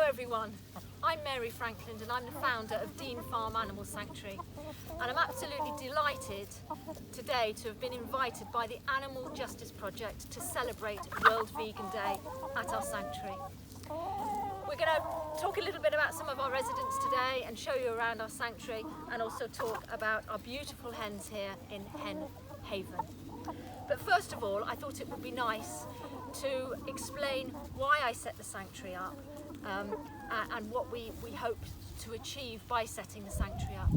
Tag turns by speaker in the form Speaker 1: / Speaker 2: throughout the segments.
Speaker 1: everyone, I'm Mary Frankland and I'm the founder of Dean Farm Animal Sanctuary, and I'm absolutely delighted today to have been invited by the Animal Justice Project to celebrate World Vegan Day at our sanctuary. We're going to talk a little bit about some of our residents today and show you around our sanctuary, and also talk about our beautiful hens here in Hen Haven. But first of all, I thought it would be nice to explain why I set the sanctuary up and what we hope to achieve by setting the sanctuary up.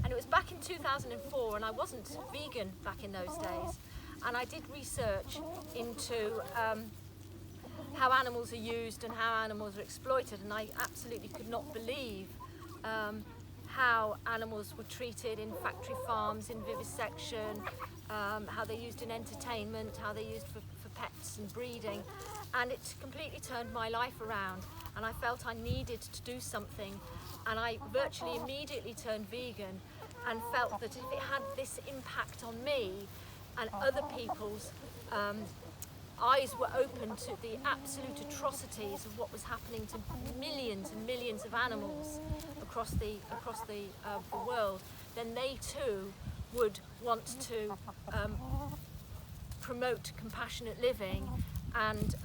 Speaker 1: And it was back in 2004, and I wasn't vegan back in those days, and I did research into how animals are used and how animals are exploited, and I absolutely could not believe how animals were treated in factory farms, in vivisection, how they're used in entertainment, how they're used for pets and breeding. And it completely turned my life around, and I felt I needed to do something, and I virtually immediately turned vegan and felt that if it had this impact on me and other people's eyes were open to the absolute atrocities of what was happening to millions and millions of animals across the world, then they too would want to promote compassionate living and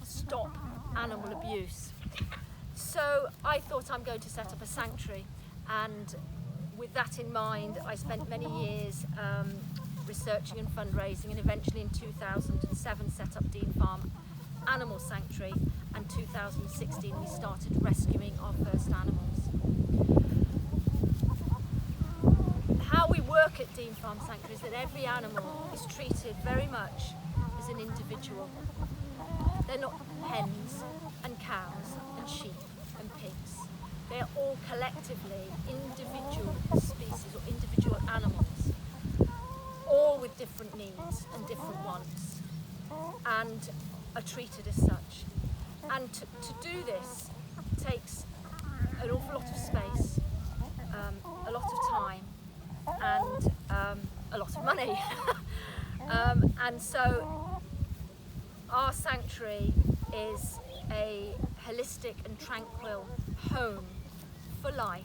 Speaker 1: stop animal abuse. So I thought, I'm going to set up a sanctuary, and with that in mind I spent many years researching and fundraising, and eventually in 2007 set up Dean Farm Animal Sanctuary, and 2016 we started rescuing our first animals. How we work at Dean Farm Sanctuary is that every animal is treated very much as an individual. They're not hens and cows and sheep and pigs. They are all collectively individual species or individual animals, all with different needs and different wants, and are treated as such. And to do this takes an awful lot of space, a lot of time, and a lot of money. And so our sanctuary is a holistic and tranquil home for life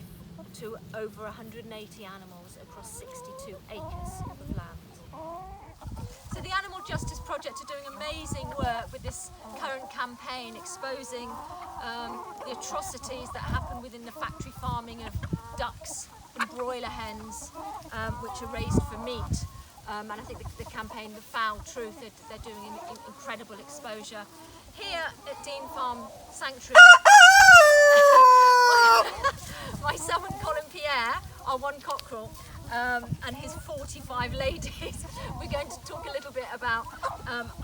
Speaker 1: to over 180 animals across 62 acres of land. So the Animal Justice Project are doing amazing work with this current campaign, exposing the atrocities that happen within the factory farming of ducks and broiler hens, which are raised for meat. And I think the campaign, The Foul Truth, they're doing an incredible exposure. Here at Dean Farm Sanctuary, my son Colin Pierre, our one cockerel, and his 45 ladies, we're going to talk a little bit about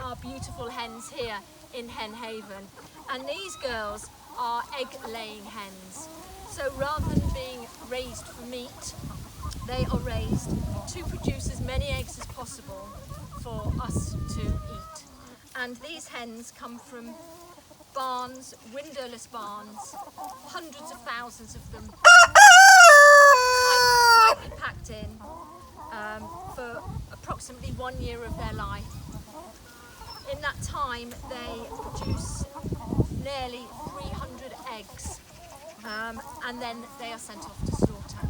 Speaker 1: our beautiful hens here in Hen Haven. And these girls are egg-laying hens. So rather than being raised for meat, they are raised to produce as many eggs as possible for us to eat. And these hens come from barns, windowless barns, hundreds of thousands of them, tightly packed in, for approximately 1 year of their life. In that time they produce nearly 300 eggs, and then they are sent off to slaughter.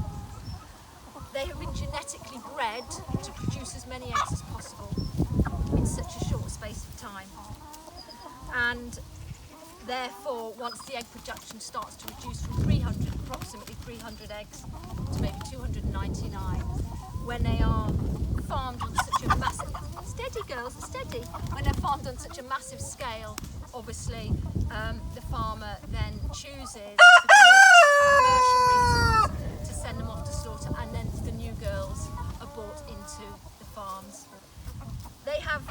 Speaker 1: They have been genetically bred to produce as many eggs as possible in such a short space of time. And therefore, once the egg production starts to reduce from approximately 300 eggs to maybe 299, when they are farmed on such a massive, steady girls, steady, when they're farmed on such a massive scale, obviously the farmer then chooses for commercial reasons to send them off to slaughter, and then the new girls are brought into the farms. They have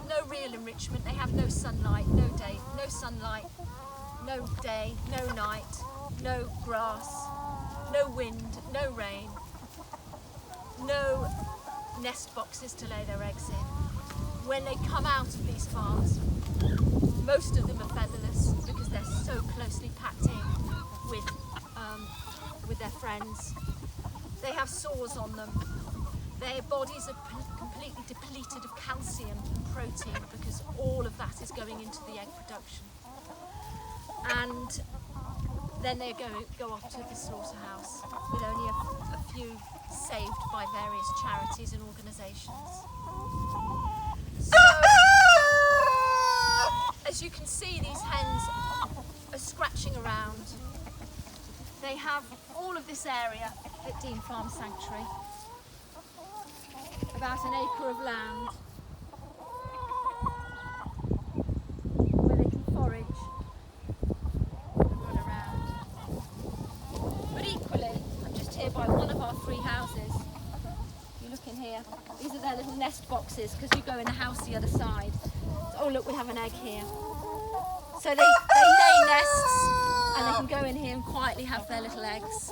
Speaker 1: no real enrichment, they have no sunlight, no day, no sunlight, no day, no night, no grass, no wind, no rain, no nest boxes to lay their eggs in. When they come out of these farms, most of them are featherless because they're so closely packed in with their friends. They have sores on them. Their bodies are completely depleted of calcium and protein because all of that is going into the egg production. And then they go off to the slaughterhouse, with only a few saved by various charities and organisations. So, as you can see, these hens are scratching around. They have all of this area at Dean Farm Sanctuary, about an acre of land, where they can forage and run around. But equally, I'm just here by one of our 3 houses. You look in here, these are their little nest boxes, because you go in the house the other side. Oh look, we have an egg here. So they lay nests, and they can go in here and quietly have their little eggs.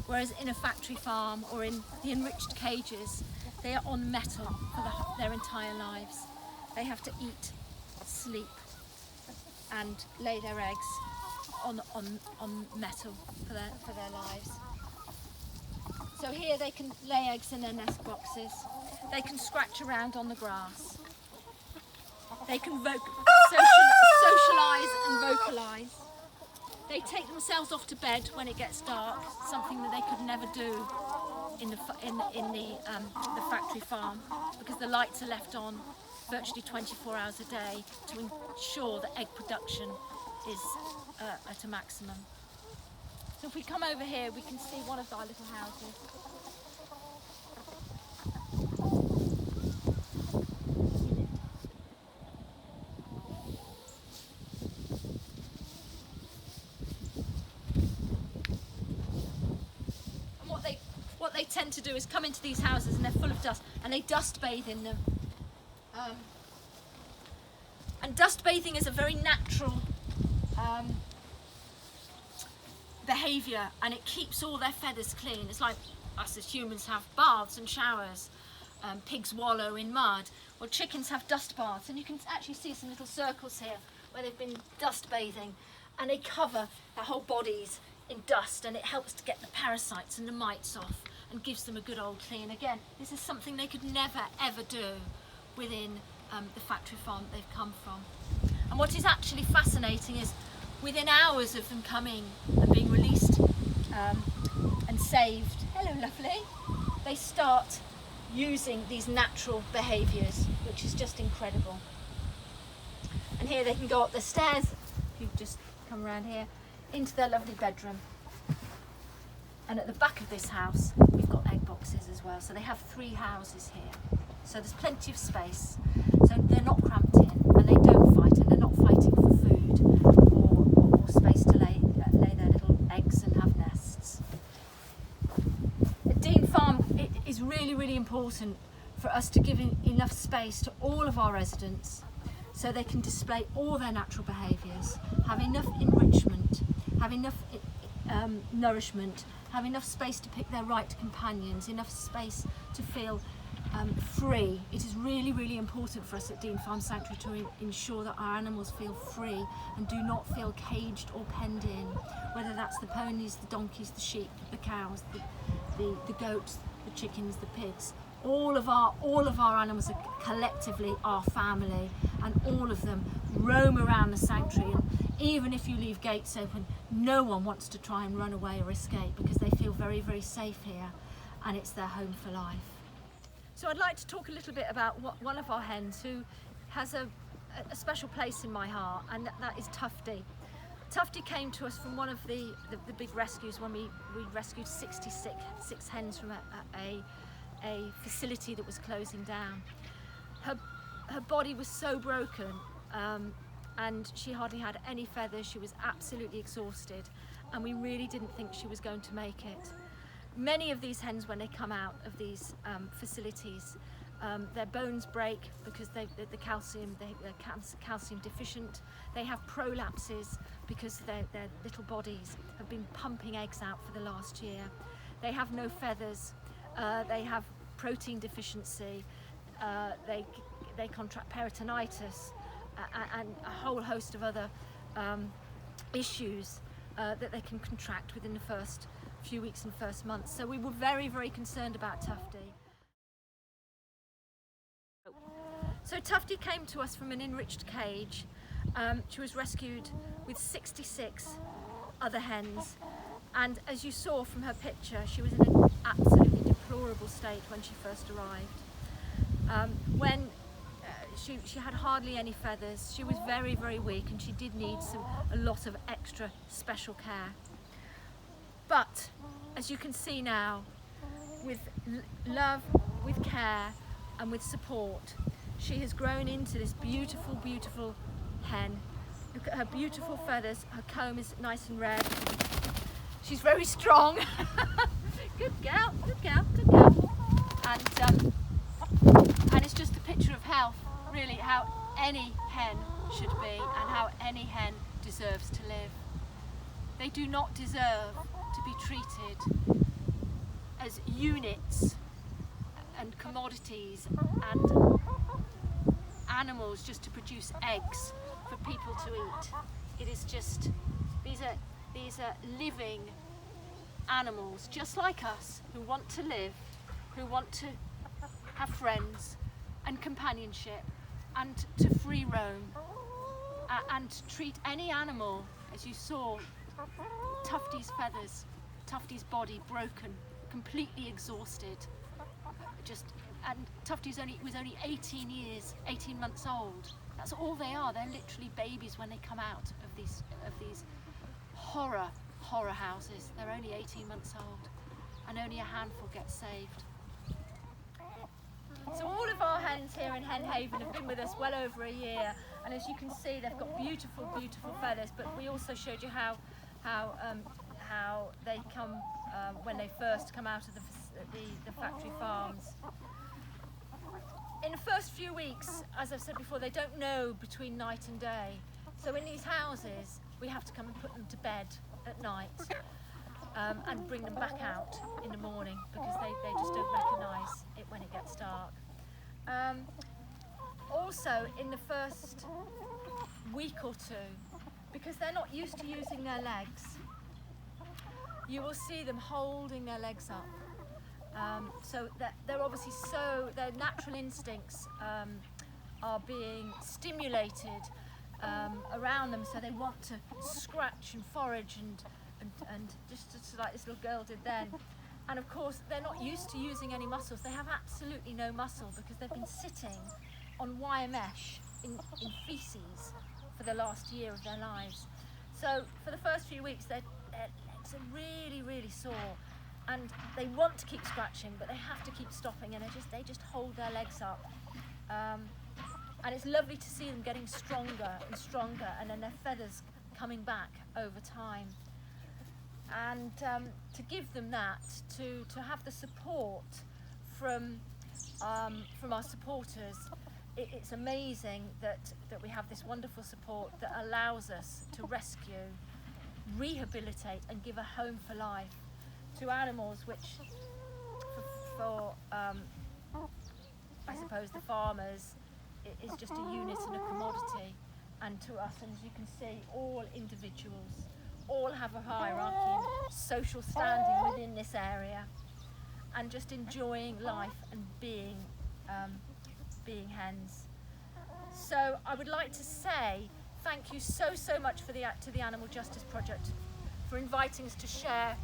Speaker 1: Whereas in a factory farm or in the enriched cages, they are on metal for their entire lives. They have to eat, sleep, and lay their eggs on metal for their lives. So here they can lay eggs in their nest boxes. They can scratch around on the grass. They can socialise and vocalise. They take themselves off to bed when it gets dark, something that they could never do in the factory farm, because the lights are left on virtually 24 hours a day to ensure that egg production is at a maximum. So if we come over here, we can see one of our little houses. What they tend to do is come into these houses, and they're full of dust, and they dust bathe in them. And dust bathing is a very natural behaviour, and it keeps all their feathers clean. It's like us as humans have baths and showers. Pigs wallow in mud. Well, chickens have dust baths, and you can actually see some little circles here where they've been dust bathing, and they cover their whole bodies in dust, and it helps to get the parasites and the mites off and gives them a good old clean. Again, this is something they could never ever do within the factory farm that they've come from. And what is actually fascinating is, within hours of them coming and being released and saved, hello lovely, they start using these natural behaviours, which is just incredible. And here they can go up the stairs, if you just come around here, into their lovely bedroom. And at the back of this house, we've got egg boxes as well. So they have 3 houses here. So there's plenty of space. So they're not cramped in, and they don't fight, and they're not fighting for food or space to lay their little eggs and have nests. At Dean Farm, it is really, really important for us to give enough space to all of our residents so they can display all their natural behaviours, have enough enrichment, have enough nourishment, have enough space to pick their right companions, enough space to feel free. It is really, really important for us at Dean Farm Sanctuary to ensure that our animals feel free and do not feel caged or penned in, whether that's the ponies, the donkeys, the sheep, the cows, the goats, the chickens, the pigs. All of our animals are collectively our family, and all of them roam around the sanctuary, and even if you leave gates open, no one wants to try and run away or escape, because they feel very, very safe here, and it's their home for life. So I'd like to talk a little bit about one of our hens who has a special place in my heart, and that is Tufty. Tufty came to us from one of the big rescues when we rescued 66 hens from a facility that was closing down. Her body was so broken, and she hardly had any feathers. She was absolutely exhausted, and we really didn't think she was going to make it. Many of these hens, when they come out of these facilities, their bones break because they're calcium deficient. They have prolapses because their little bodies have been pumping eggs out for the last year. They have no feathers. They have protein deficiency. They contract peritonitis and a whole host of other issues that they can contract within the first few weeks and first months. So we were very, very concerned about Tufty. So Tufty came to us from an enriched cage. She was rescued with 66 other hens. And as you saw from her picture, she was in an absolutely deplorable state when she first arrived. She had hardly any feathers. She was very, very weak, and she did need a lot of extra special care. But as you can see now, with love, with care, and with support, she has grown into this beautiful, beautiful hen. Look at her beautiful feathers. Her comb is nice and red. She's very strong. Good girl, good girl, good girl. And it's just a picture of health, really, how any hen should be and how any hen deserves to live. They do not deserve to be treated as units and commodities and animals just to produce eggs for people to eat. It is just, these are living animals just like us, who want to live, who want to have friends and companionship and to free roam and treat any animal, as you saw, Tufty's feathers, Tufty's body broken, completely exhausted, and Tufty was only 18 months old. That's all they are. They're literally babies when they come out of these horror houses. They're only 18 months old, and only a handful get saved. So all of our hens here in Hen Haven have been with us well over a year, and as you can see, they've got beautiful, beautiful feathers. But we also showed you how they come when they first come out of the factory farms. In the first few weeks, as I've said before, they don't know between night and day. So in these houses, we have to come and put them to bed at night and bring them back out in the morning, because they just don't recognise it when it gets dark. Also, in the first week or two, because they're not used to using their legs, you will see them holding their legs up. So that they're obviously their natural instincts are being stimulated around them, so they want to scratch and forage and just like this little girl did then. And of course, they're not used to using any muscles. They have absolutely no muscle because they've been sitting on wire mesh in feces for the last year of their lives. So for the first few weeks, their legs are really, really sore. And they want to keep scratching, but they have to keep stopping, and they just hold their legs up. And it's lovely to see them getting stronger and stronger, and then their feathers coming back over time. And to give them that, to have the support from our supporters, it's amazing that we have this wonderful support that allows us to rescue, rehabilitate, and give a home for life to animals which, for I suppose, the farmers, it is just a unit and a commodity, and to us, and as you can see, all individuals, all have a hierarchy and social standing within this area, and just enjoying life and being hens. So I would like to say thank you so much to the Animal Justice Project for inviting us to share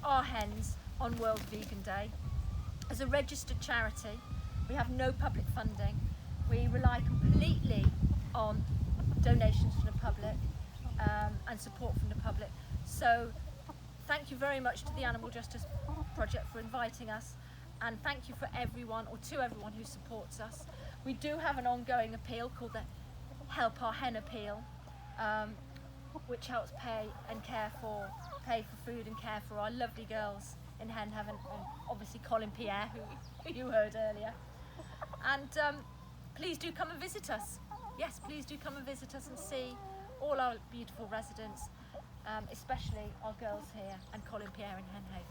Speaker 1: our hens on World Vegan Day. As a registered charity, we have no public funding. We rely completely on donations from the public and support from the public. So thank you very much to the Animal Justice Project for inviting us, and thank you to everyone who supports us. We do have an ongoing appeal called the Help Our Hen Appeal, which helps pay for food and care for our lovely girls in Hen Haven, and obviously Colin Pierre, who you heard earlier. And please do come and visit us. Yes, please do come and visit us and see all our beautiful residents, especially our girls here and Colin Pierre in Hen Haven.